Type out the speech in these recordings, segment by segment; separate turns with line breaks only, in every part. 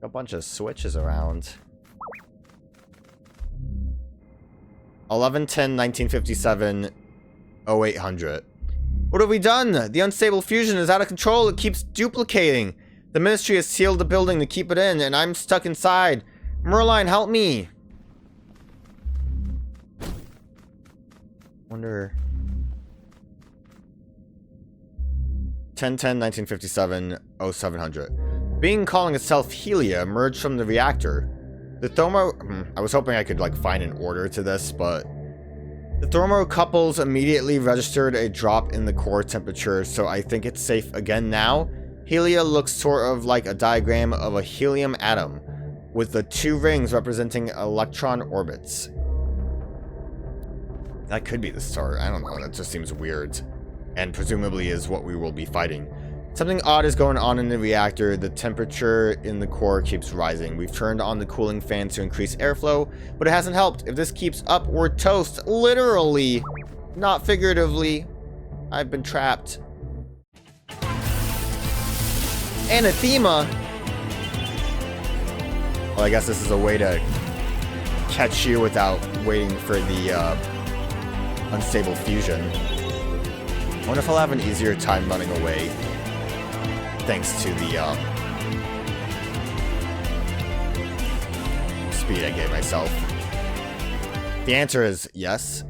A bunch of switches around. 11/10/1957, 0800. What have we done? The unstable fusion is out of control. It keeps duplicating. The ministry has sealed the building to keep it in, and I'm stuck inside. Merline, help me. Wonder. 10/10/1957, 0700. Being calling itself Helia emerged from the reactor. The I was hoping I could like find an order to this, but the thermocouples immediately registered a drop in the core temperature, so I think it's safe again now. Helia looks sort of like a diagram of a helium atom, with the two rings representing electron orbits. That could be the start. I don't know. That just seems weird. And presumably is what we will be fighting. Something odd is going on in the reactor. The temperature in the core keeps rising. We've turned on the cooling fan to increase airflow, but it hasn't helped. If this keeps up, we're toast. Literally, not figuratively. I've been trapped. Anathema? Well, I guess this is a way to catch you without waiting for the unstable fusion. I wonder if I'll have an easier time running away. Thanks to the speed I gave myself. The answer is yes.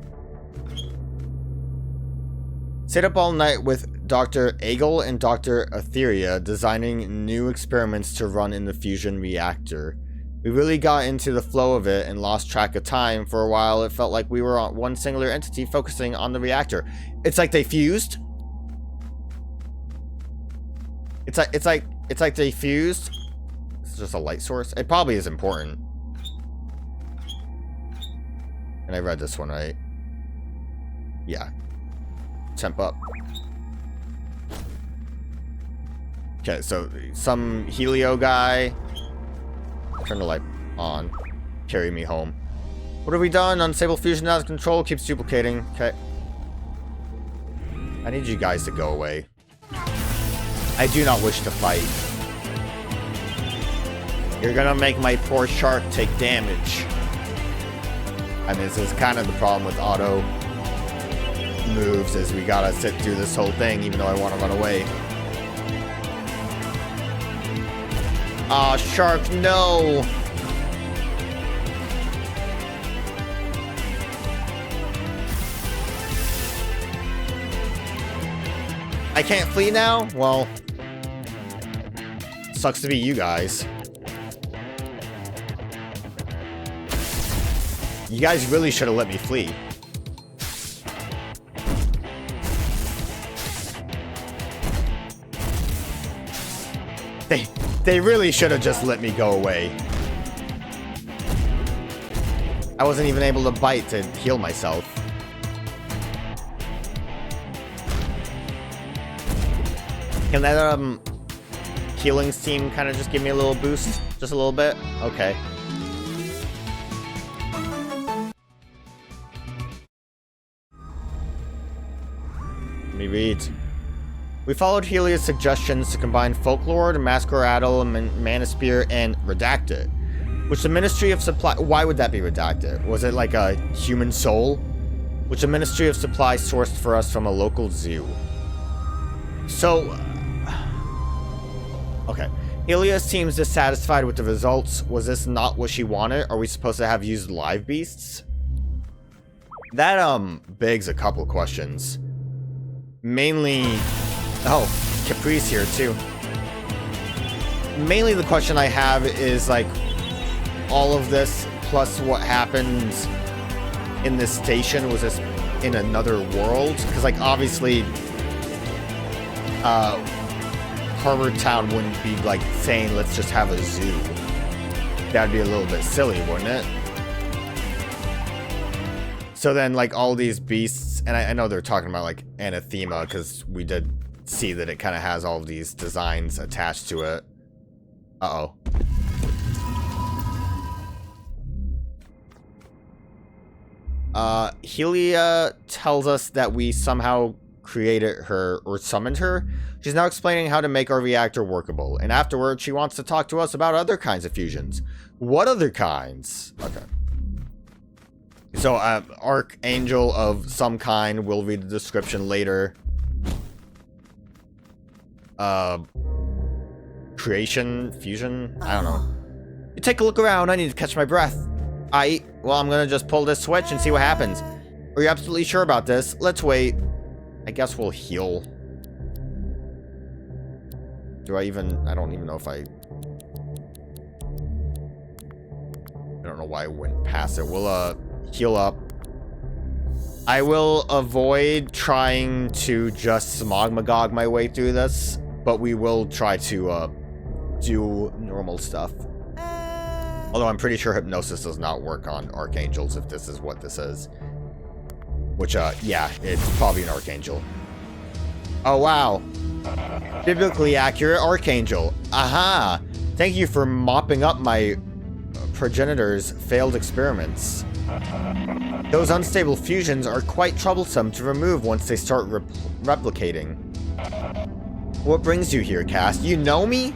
Stayed up all night with Dr. Agel and Dr. Etheria designing new experiments to run in the fusion reactor. We really got into the flow of it and lost track of time. For a while, it felt like we were on one singular entity focusing on the reactor. It's like they fused. It's like they fused. It's just a light source. It probably is important. And I read this one right. Yeah. Temp up. Okay, so some Helio guy. Turn the light on. Carry me home. What have we done? Unstable fusion out of control. Keeps duplicating. Okay. I need you guys to go away. I do not wish to fight. You're gonna make my poor shark take damage. I mean, this is kind of the problem with auto moves, is we gotta sit through this whole thing even though I want to run away. Aw, shark, no! I can't flee now? Well, sucks to be you guys. You guys really should have let me flee. They really should have just let me go away. I wasn't even able to bite to heal myself. Can that healing steam kind of just give me a little boost? Just a little bit? Okay. Let me read. We followed Helia's suggestions to combine Folklore, Masqueradle, Manosphere, and Redacted, which the Ministry of Supply... Why would that be Redacted? Was it like a human soul? Which the Ministry of Supply sourced for us from a local zoo. So... Okay. Helia seems dissatisfied with the results. Was this not what she wanted? Are we supposed to have used live beasts? That, begs a couple questions. Mainly... Oh, Caprice here, too. Mainly the question I have is, like, all of this plus what happened in this station, was this in another world? Because, like, obviously, Harbor Town wouldn't be, like, saying, let's just have a zoo. That'd be a little bit silly, wouldn't it? So then, like, all these beasts, and I know they're talking about, like, Anathema, because we did see that it kind of has all these designs attached to it. Uh-oh. Helia tells us that we somehow created her or summoned her. She's now explaining how to make our reactor workable, and afterwards she wants to talk to us about other kinds of fusions. What other kinds? Okay. So, Archangel of some kind, we'll read the description later. Creation? Fusion? I don't know. You take a look around, I need to catch my breath. Well, I'm gonna just pull this switch and see what happens. Are you absolutely sure about this? Let's wait. I guess we'll heal. I don't even know if I don't know why I went past it. We'll, heal up. I will avoid trying to just smogmagog my way through this, but we will try to, do normal stuff. Although I'm pretty sure hypnosis does not work on archangels if this is what this is. Which, yeah, it's probably an archangel. Oh, wow. Biblically accurate archangel. Aha! Thank you for mopping up my progenitor's failed experiments. Those unstable fusions are quite troublesome to remove once they start replicating. What brings you here, Cass? You know me?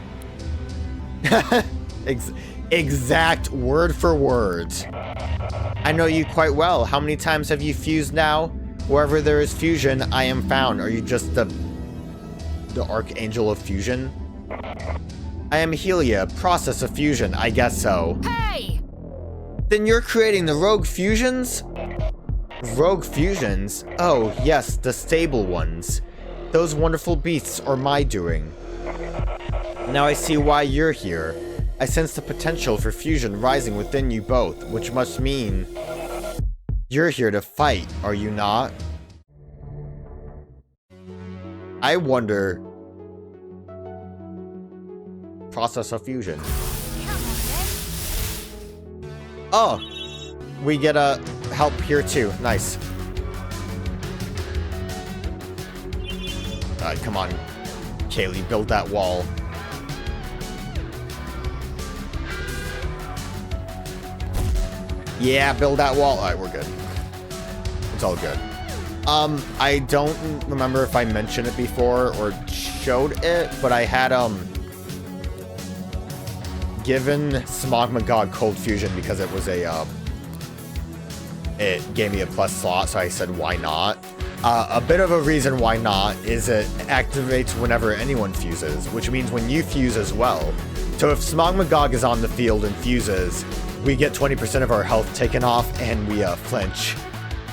Exact word for word. I know you quite well. How many times have you fused now? Wherever there is fusion, I am found. Are you just the Archangel of Fusion? I am Helia, process of fusion. I guess so.
Hey!
Then you're creating the rogue fusions? Rogue fusions? Oh, yes, the stable ones. Those wonderful beasts are my doing. Now I see why you're here. I sense the potential for fusion rising within you both, which must mean you're here to fight, are you not? I wonder... Process of fusion. Oh! We get a help here too. Nice. Alright, come on. Kaylee, build that wall. Yeah, build that wall. Alright, we're good. It's all good. I don't remember if I mentioned it before or showed it, but I had, given Smogmagog Cold Fusion because it was a, it gave me a plus slot, so I said, why not? A bit of a reason why not is it activates whenever anyone fuses, which means when you fuse as well. So if Smogmagog is on the field and fuses, we get 20% of our health taken off and we flinch.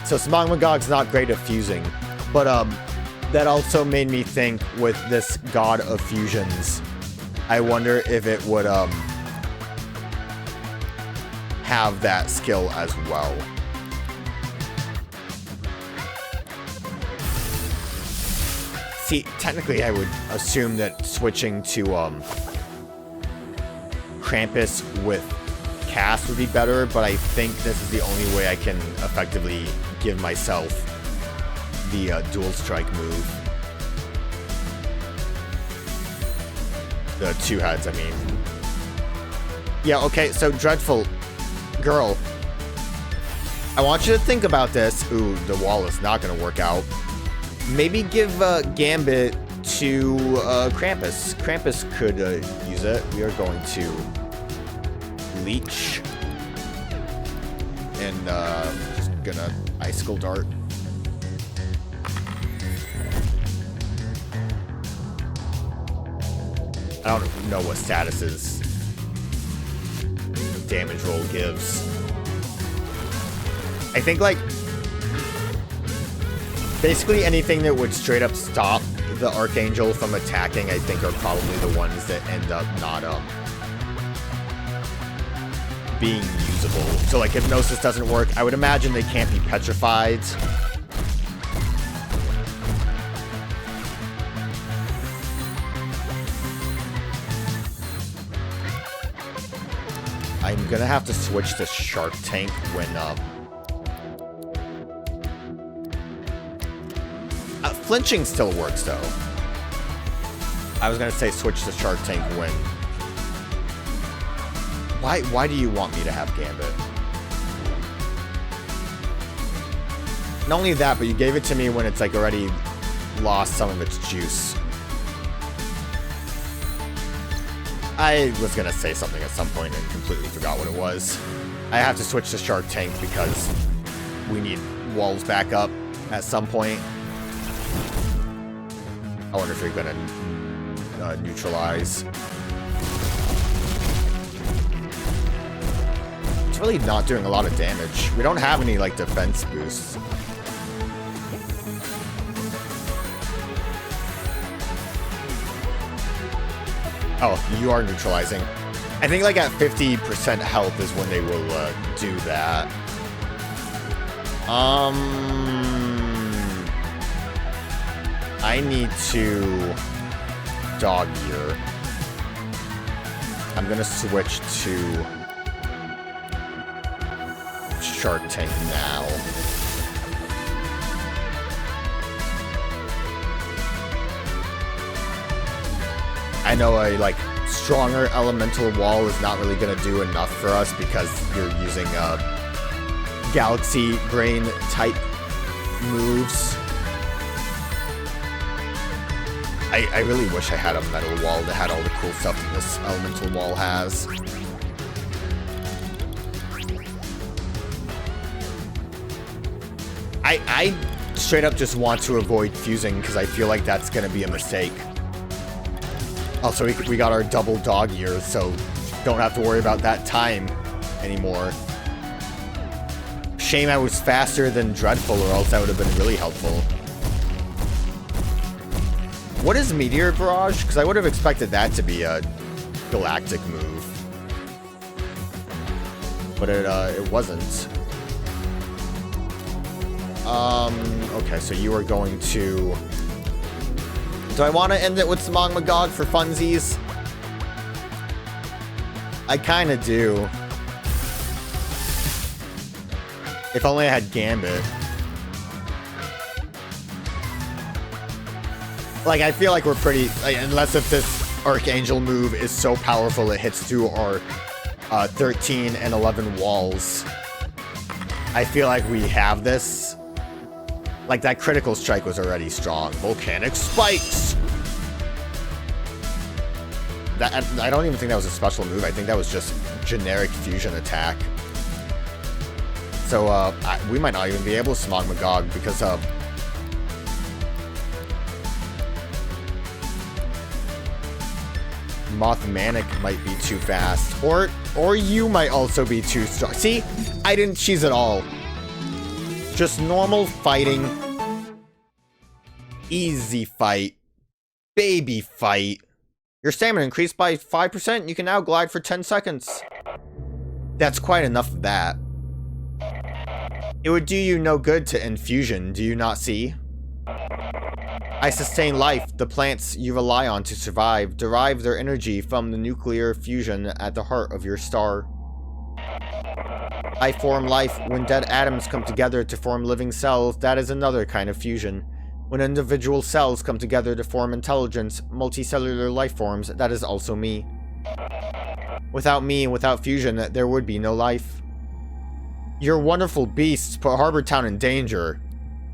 So Smogmagog's not great at fusing, but that also made me think with this God of Fusions, I wonder if it would have that skill as well. See, technically I would assume that switching to Krampus with Cass would be better, but I think this is the only way I can effectively give myself the dual strike move. The two heads, I mean. Yeah, okay, so Dreadful Girl, I want you to think about this. Ooh, the wall is not going to work out. Maybe give Gambit to Krampus. Krampus could use it. We are going to Leech. And just gonna Icicle Dart. I don't know what statuses damage roll gives. I think, like, basically anything that would straight up stop the Archangel from attacking, I think, are probably the ones that end up not being usable. So, like, Hypnosis doesn't work. I would imagine they can't be petrified. I'm gonna have to switch to Shark Tank when, flinching still works, though. I was gonna say switch to Shark Tank when... Why do you want me to have Gambit? Not only that, but you gave it to me when it's, like, already lost some of its juice. I was gonna say something at some point and completely forgot what it was. I have to switch to Shark Tank because we need walls back up at some point. I wonder if you're gonna neutralize. It's really not doing a lot of damage. We don't have any, like, defense boosts. Oh, you are neutralizing. I think, like, at 50% health is when they will do that. I need to dog ear. I'm gonna switch to Shark Tank now. I know a, like, stronger elemental wall is not really gonna do enough for us because you're using galaxy brain type moves. I really wish I had a metal wall that had all the cool stuff that this elemental wall has. I straight up just want to avoid fusing because I feel like that's gonna be a mistake. Also, we got our double dog ears, so don't have to worry about that time anymore. Shame I was faster than Dreadful, or else that would have been really helpful. What is Meteor Barrage? Because I would have expected that to be a galactic move. But it wasn't. Okay, so you are going to... Do I want to end it with Smog Magog for funsies? I kind of do. If only I had Gambit. Like, I feel like we're pretty... Like, unless if this Archangel move is so powerful it hits through our 13 and 11 walls. I feel like we have this. Like, that critical strike was already strong. Volcanic Spikes! I don't even think that was a special move. I think that was just generic fusion attack. So, we might not even be able to Smog Magog because, Mothmanic might be too fast. Or you might also be too strong. See? I didn't cheese at all. Just normal fighting. Easy fight. Baby fight. Your stamina increased by 5%. You can now glide for 10 seconds. That's quite enough of that. It would do you no good to infusion, do you not see? I sustain life. The plants you rely on to survive derive their energy from the nuclear fusion at the heart of your star. I form life. When dead atoms come together to form living cells, that is another kind of fusion. When individual cells come together to form intelligence, multicellular life forms, that is also me. Without me and without fusion, there would be no life. Your wonderful beasts put Harbor Town in danger.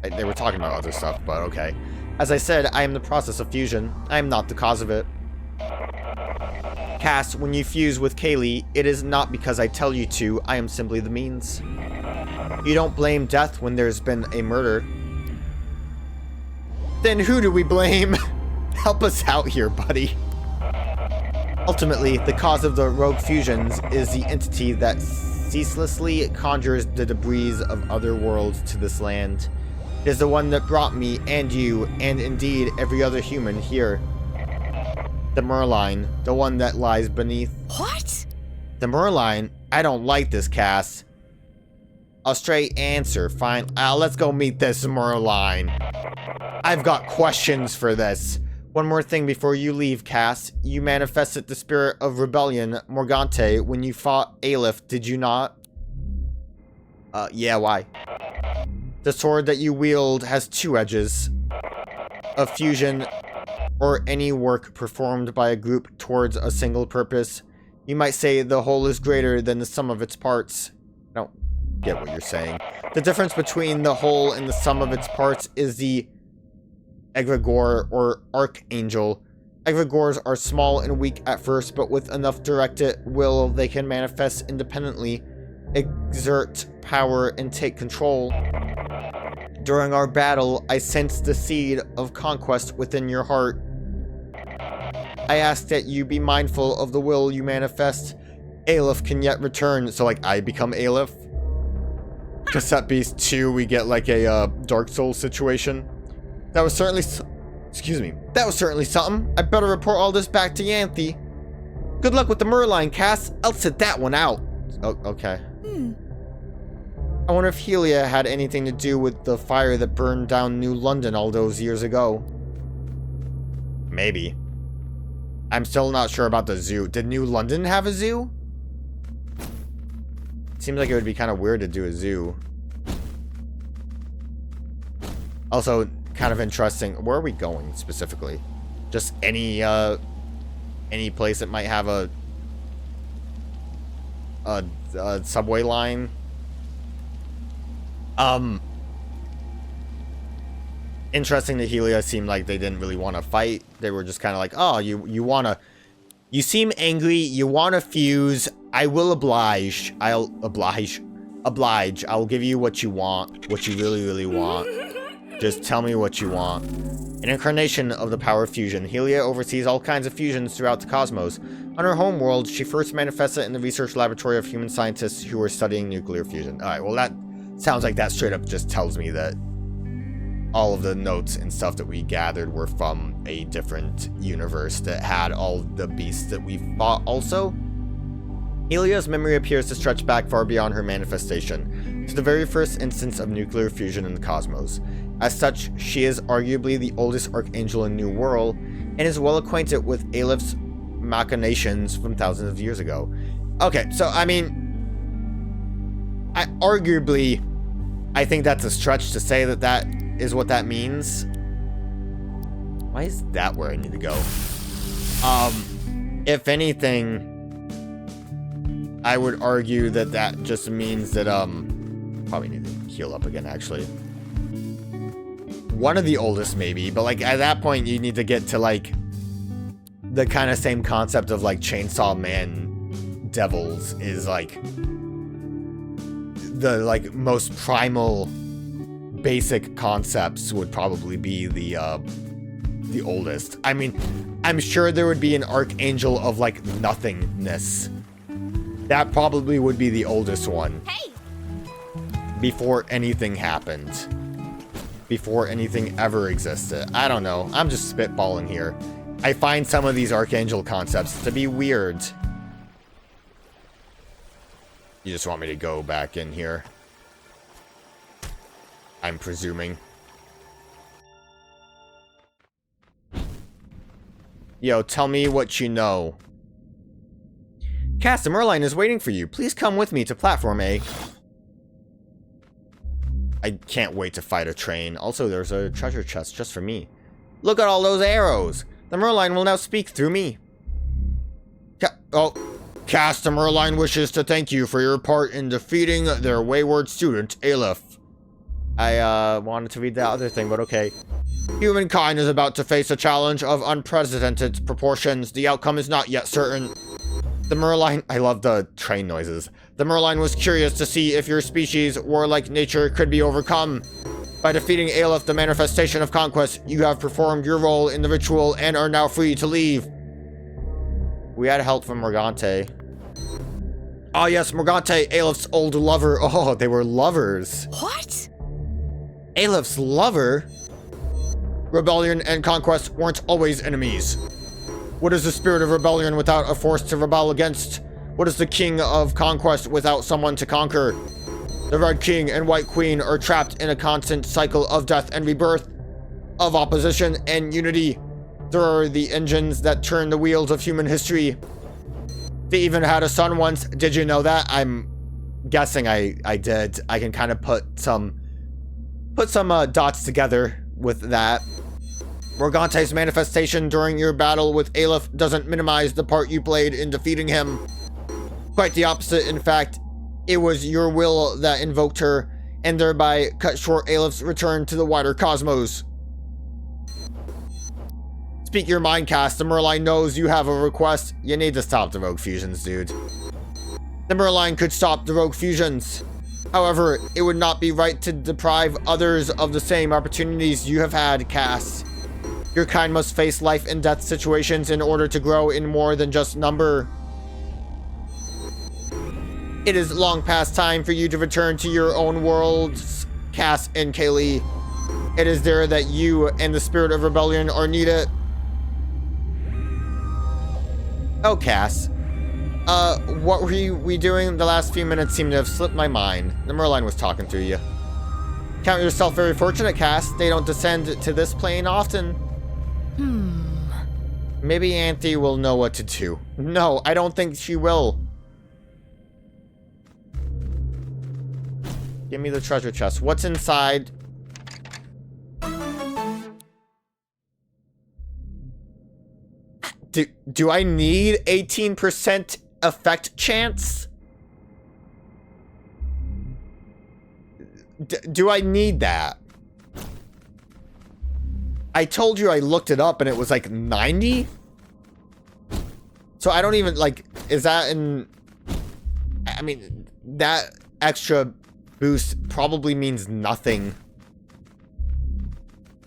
They were talking about other stuff, but okay. As I said, I am the process of fusion. I am not the cause of it. Cass, when you fuse with Kaylee, it is not because I tell you to, I am simply the means. You don't blame death when there's been a murder. Then who do we blame? Help us out here, buddy. Ultimately, the cause of the rogue fusions is the entity that ceaselessly conjures the debris of other worlds to this land. It is the one that brought me and you, and indeed every other human here. The Merline, the one that lies beneath.
What?
The Merline? I don't like this, Cass. A straight answer, fine. Let's go meet this Merline. I've got questions for this. One more thing before you leave, Cass. You manifested the spirit of rebellion, Morgante, when you fought Aleph, did you not? Yeah, why? The sword that you wield has two edges. A fusion, or any work performed by a group towards a single purpose. You might say the whole is greater than the sum of its parts. I don't get what you're saying. The difference between the whole and the sum of its parts is the egregore or archangel. Egregores are small and weak at first, but with enough directed will, they can manifest independently, exert power, and take control. During our battle, I sensed the seed of conquest within your heart. I ask that you be mindful of the will you manifest. Aleph can yet return. So, like, I become Aleph? Cassette Beasts 2, we get, like, a Dark Souls situation. That was certainly... Excuse me. That was certainly something. I better report all this back to Yanthy. Good luck with the Merline, Cass. I'll sit that one out. Oh, okay. I wonder if Helia had anything to do with the fire that burned down New London all those years ago. Maybe. I'm still not sure about the zoo. Did New London have a zoo? Seems like it would be kind of weird to do a zoo. Also, kind of interesting. Where are we going specifically? Just any place that might have a subway line. Interesting that Helia seemed like they didn't really want to fight. They were just kind of like, oh, you seem angry, you want to fuse. I will oblige. I'll oblige. I'll give you what you want, what you really, really want. Just tell me what you want. An incarnation of the power of fusion, Helia oversees all kinds of fusions throughout the cosmos. On her home world, she first manifested in the research laboratory of human scientists who were studying nuclear fusion. Alright, well that sounds like that straight up just tells me that all of the notes and stuff that we gathered were from a different universe that had all the beasts that we fought also. Helia's memory appears to stretch back far beyond her manifestation, to the very first instance of nuclear fusion in the cosmos. As such, she is arguably the oldest archangel in New Wirral, and is well acquainted with Aleph's machinations from thousands of years ago. Okay, so I mean, I think that's a stretch to say that that is what that means. Why is that where I need to go? If anything, I would argue that that just means that, probably need to heal up again, actually. One of the oldest, maybe, but, like, at that point, you need to get to, like, the kind of same concept of, like, Chainsaw Man devils is, like, the, like, most primal, basic concepts would probably be the oldest. I mean, I'm sure there would be an archangel of, like, nothingness. That probably would be the oldest one. Hey! Before anything happened. Before anything ever existed. I don't know. I'm just spitballing here. I find some of these archangel concepts to be weird. You just want me to go back in here? I'm presuming. Yo, tell me what you know. Cass, the Merline is waiting for you. Please come with me to Platform A. I can't wait to fight a train. Also, there's a treasure chest just for me. Look at all those arrows. The Merline will now speak through me. Cass, the Merline wishes to thank you for your part in defeating their wayward student, Aleph. I wanted to read the other thing, but okay. Humankind is about to face a challenge of unprecedented proportions. The outcome is not yet certain. The Merline... I love the train noises. The Merline was curious to see if your species' warlike nature could be overcome. By defeating Aleph, the manifestation of conquest, you have performed your role in the ritual and are now free to leave. We had help from Morgante. Ah, yes, Morgante, Aleph's old lover. Oh, they were lovers.
What?
Aleph's lover? Rebellion and conquest weren't always enemies. What is the spirit of rebellion without a force to rebel against? What is the king of conquest without someone to conquer? The Red King and White Queen are trapped in a constant cycle of death and rebirth, of opposition and unity. There are the engines that turn the wheels of human history. They even had a son once. Did you know that? I'm guessing I did. I can kind of put some dots together with that. Morgante's manifestation during your battle with Aleph doesn't minimize the part you played in defeating him. Quite the opposite, in fact. It was your will that invoked her, and thereby cut short Aleph's return to the wider cosmos. Speak your mind, Cass. The Merline knows you have a request. You need to stop the rogue fusions, dude. The Merline could stop the rogue fusions. However, it would not be right to deprive others of the same opportunities you have had, Cass. Your kind must face life and death situations in order to grow in more than just number. It is long past time for you to return to your own worlds, Cass and Kaylee. It is there that you and the spirit of rebellion are needed. Oh, Cass. What were we doing? The last few minutes seem to have slipped my mind. The Merline was talking to you. Count yourself very fortunate, Cass. They don't descend to this plane often. Maybe Auntie will know what to do. No, I don't think she will. Give me the treasure chest. What's inside? Do I need 18% effect chance? Do I need that? I told you I looked it up and it was like 90? So I don't even like, is that in, I mean, that extra boost probably means nothing.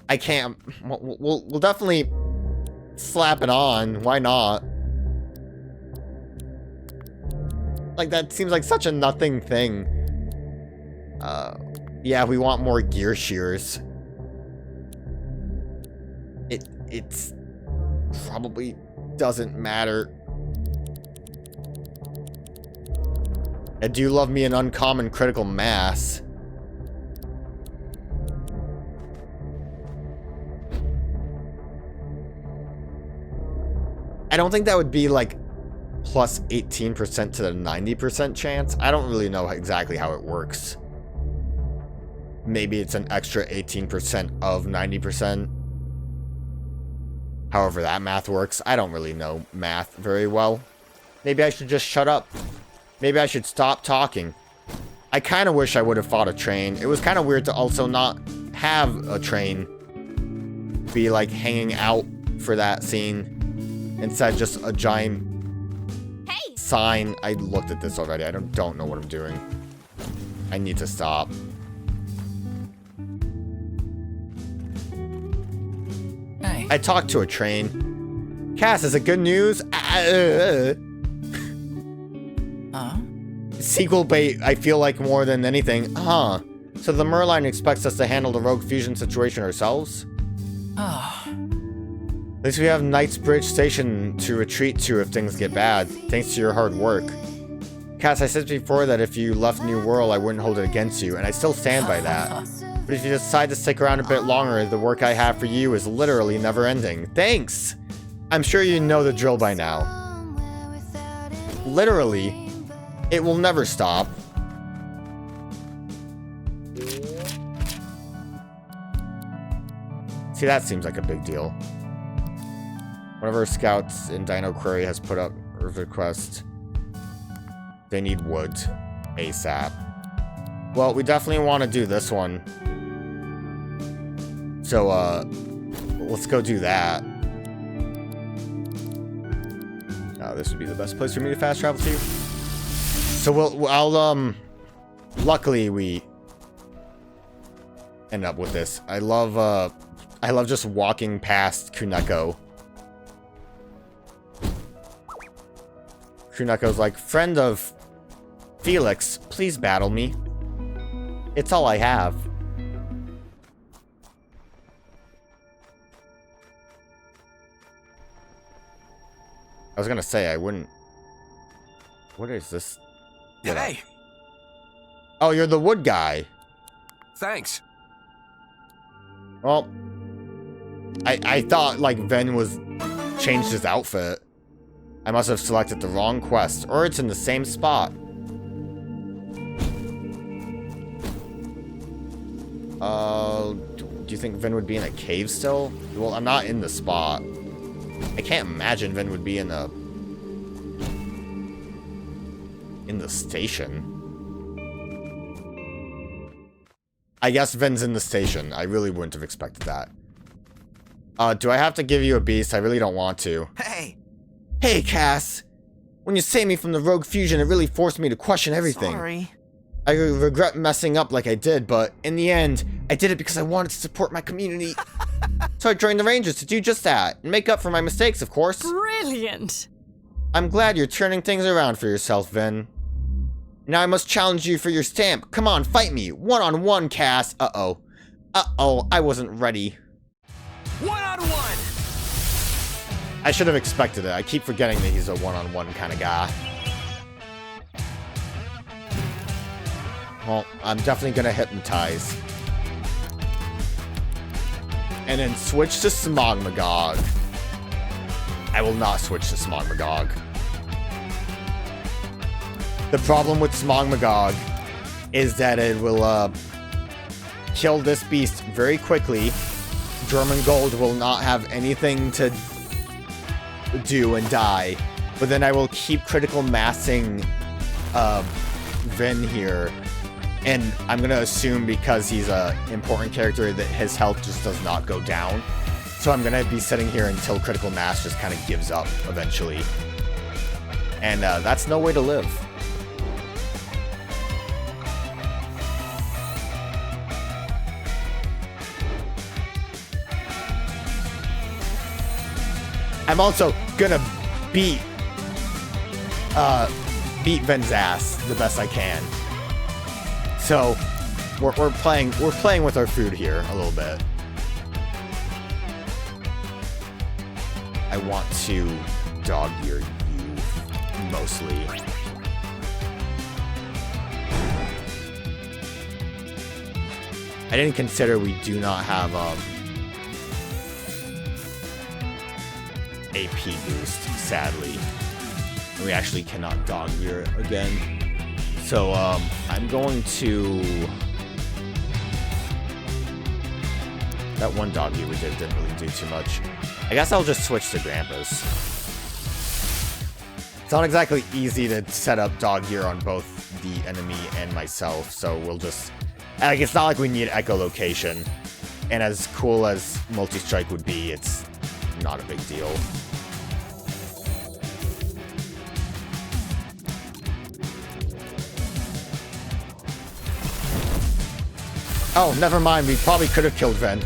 I can't, we'll definitely slap it on. Why not? Like, that seems like such a nothing thing. Yeah, we want more gear shears. It's probably doesn't matter. I do love me an uncommon critical mass. I don't think that would be like plus 18% to the 90% chance. I don't really know exactly how it works. Maybe it's an extra 18% of 90%. However that math works. I don't really know math very well. Maybe I should just shut up. Maybe I should stop talking. I kind of wish I would have fought a train. It was kind of weird to also not have a train be like hanging out for that scene. Instead, just a giant sign. I looked at this already. I don't know what I'm doing. I need to stop.
Hey.
I talked to a train. Cass, is it good news? Sequel bait, I feel like more than anything. So the Merline expects us to handle the rogue fusion situation ourselves? At least we have Knightsbridge Station to retreat to if things get bad, thanks to your hard work. Cass, I said before that if you left New World, I wouldn't hold it against you, and I still stand by that. But if you decide to stick around a bit longer, the work I have for you is literally never-ending. Thanks! I'm sure you know the drill by now. Literally, it will never stop. See, that seems like a big deal. One of our scouts in Dino Quarry has put up a request. They need wood ASAP. Well, we definitely want to do this one. So, let's go do that. This would be the best place for me to fast travel to. So I'll luckily we end up with this. I love just walking past Kuneko. Kuneko's like, friend of Felix, please battle me. It's all I have. I was gonna say I wouldn't. What is this?
Hey.
Oh, you're the wood guy.
Thanks.
Well, I thought like Ven was changed his outfit. I must have selected the wrong quest, or it's in the same spot. Do you think Ven would be in a cave still? Well, I'm not in the spot. I can't imagine Ven would be in the station. I guess Ven's in the station. I really wouldn't have expected that. Do I have to give you a beast? I really don't want to.
Hey.
Hey, Cass! When you saved me from the rogue fusion, it really forced me to question everything.
Sorry.
I regret messing up like I did, but in the end, I did it because I wanted to support my community. So I joined the Rangers to do just that, and make up for my mistakes, of course.
Brilliant!
I'm glad you're turning things around for yourself, Vin. Now I must challenge you for your stamp. Come on, fight me. One-on-one, Cass. Uh-oh. Uh-oh, I wasn't ready.
One-on-one!
I should have expected it. I keep forgetting that he's a one-on-one kind of guy. Well, I'm definitely gonna hypnotize. And then switch to Smogmagog. I will not switch to Smogmagog. The problem with Smogmagog is that it will kill this beast very quickly. German Gold will not have anything to do and die. But then I will keep critical massing Vin here. And I'm going to assume because he's an important character that his health just does not go down. So I'm going to be sitting here until critical mass just kind of gives up eventually. And that's no way to live. I'm also going to beat Vin's ass the best I can. So, we're playing with our food here a little bit. I want to dog ear you mostly. I didn't consider we do not have AP boost, sadly. And we actually cannot dog ear again. So, I'm going to... That one doggy we didn't really do too much. I guess I'll just switch to Grandpa's. It's not exactly easy to set up dog gear on both the enemy and myself, so we'll just... Like, it's not like we need echolocation. And as cool as multi-strike would be, it's not a big deal. Oh, never mind. We probably could have killed Ven.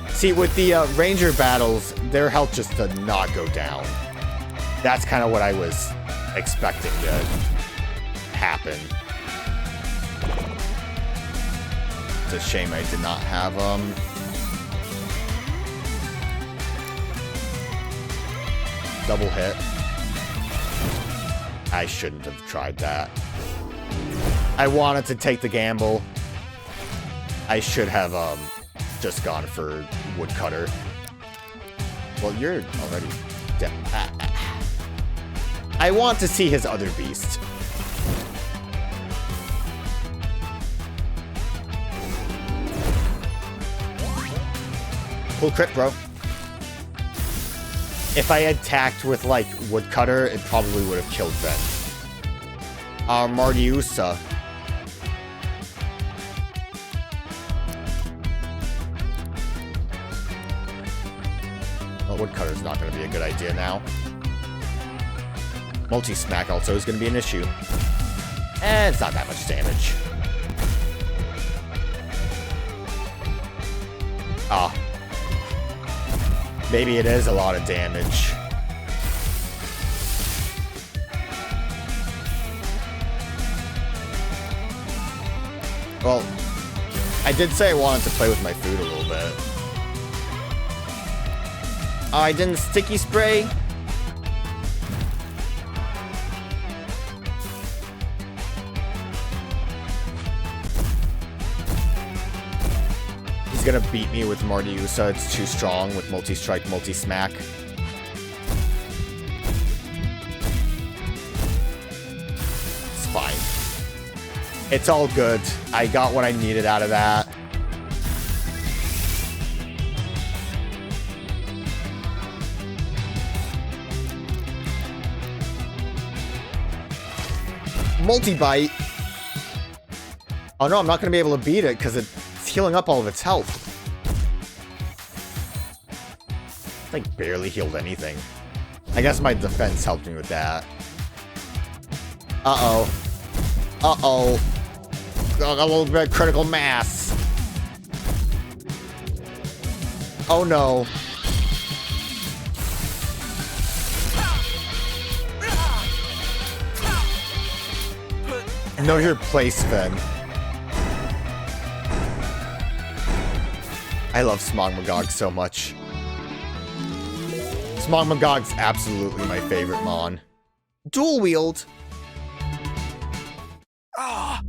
See, with the Ranger battles, their health just did not go down. That's kind of what I was expecting to happen. It's a shame I did not have, double hit. I shouldn't have tried that. I wanted to take the gamble. I should have, just gone for Woodcutter. Well, you're already dead. I want to see his other beast. Cool crit, bro. If I had attacked with, like, Woodcutter, it probably would have killed Ben. Mardiusa. Well, Woodcutter's not going to be a good idea now. Multi-smack also is going to be an issue. And it's not that much damage. Ah. Maybe it is a lot of damage. Well, I did say I wanted to play with my food a little bit. Oh, I didn't sticky spray? He's gonna beat me with Mardiusa. It's too strong with multi-strike, multi-smack. It's fine. It's all good. I got what I needed out of that. Multi-bite. Oh no, I'm not going to be able to beat it because it's healing up all of its health. Like, barely healed anything. I guess my defense helped me with that. Uh-oh. Uh-oh. Got a little bit of critical mass. Oh no. Know your place, Fen. I love Smogmagog so much. Smogmagog's absolutely my favorite Mon. Dual wield. Ah,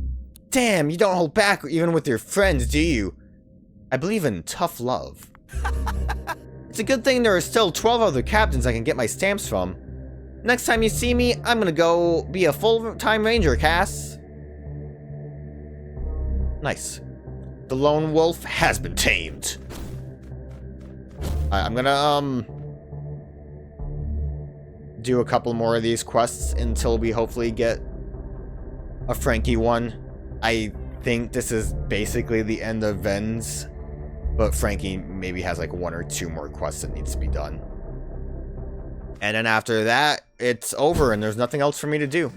damn, you don't hold back even with your friends, do you? I believe in tough love. It's a good thing there are still 12 other captains I can get my stamps from. Next time you see me, I'm gonna go be a full-time ranger, Cass. Nice. The lone wolf has been tamed. I'm gonna, do a couple more of these quests until we hopefully get a Frankie one. I think this is basically the end of Ven's, but Frankie maybe has like 1 or 2 more quests that needs to be done. And then after that, it's over and there's nothing else for me to do.